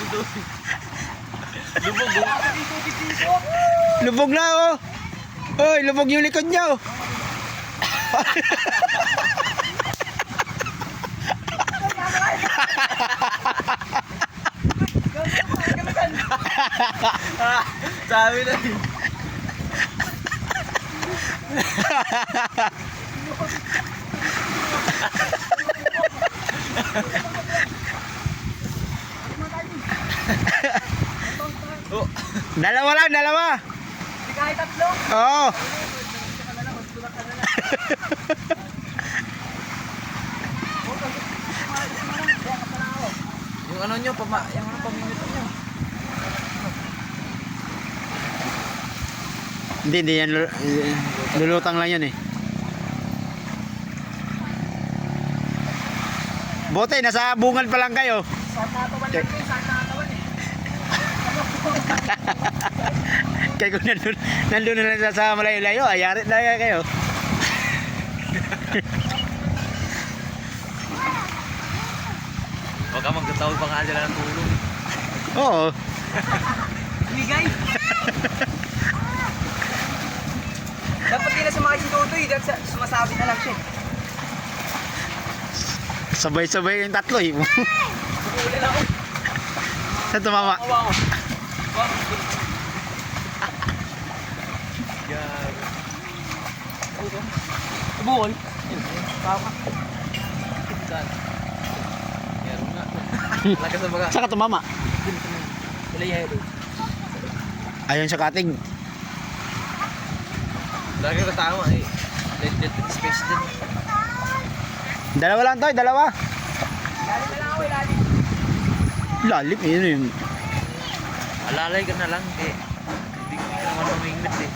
Lubog oh. Lubog na oh. Oy, lubog yung likod niya oh. Sabi na eh. Oh. Dalawa lang, dalawa. Hindi kahit tatlo. Oo. Yung ano nyo, yung ano pamimito nyo. Hindi yan lulutang lang yan eh. Bote, nasa bungal pa lang kayo. Saan natawan lang kayo, saan natawan eh. Kaya kung nandun na lang sa malayo-layo, ayari na kayo. Huwag ka magtatawag pa nga dyan ng tulong. Oo. Bigay. Dapat di na sumakay si Totoy, dapat sumasabi na lang siya. Sabay-sabay yung tatlo eh. Ulan ako. Saan tumama? Awa ko. Buhol. Baka. Meron nga. Lakas na baga. Saan ka tumama? Kulay yelo. Ayun sa kating. Lagi ka tama eh. Let space din. Dalawa lang to, dalawa. Lalim na lang ako, lalim. Lalim, yun yun. Alalay ka na lang eh. Hindi ka naman mamingwit eh.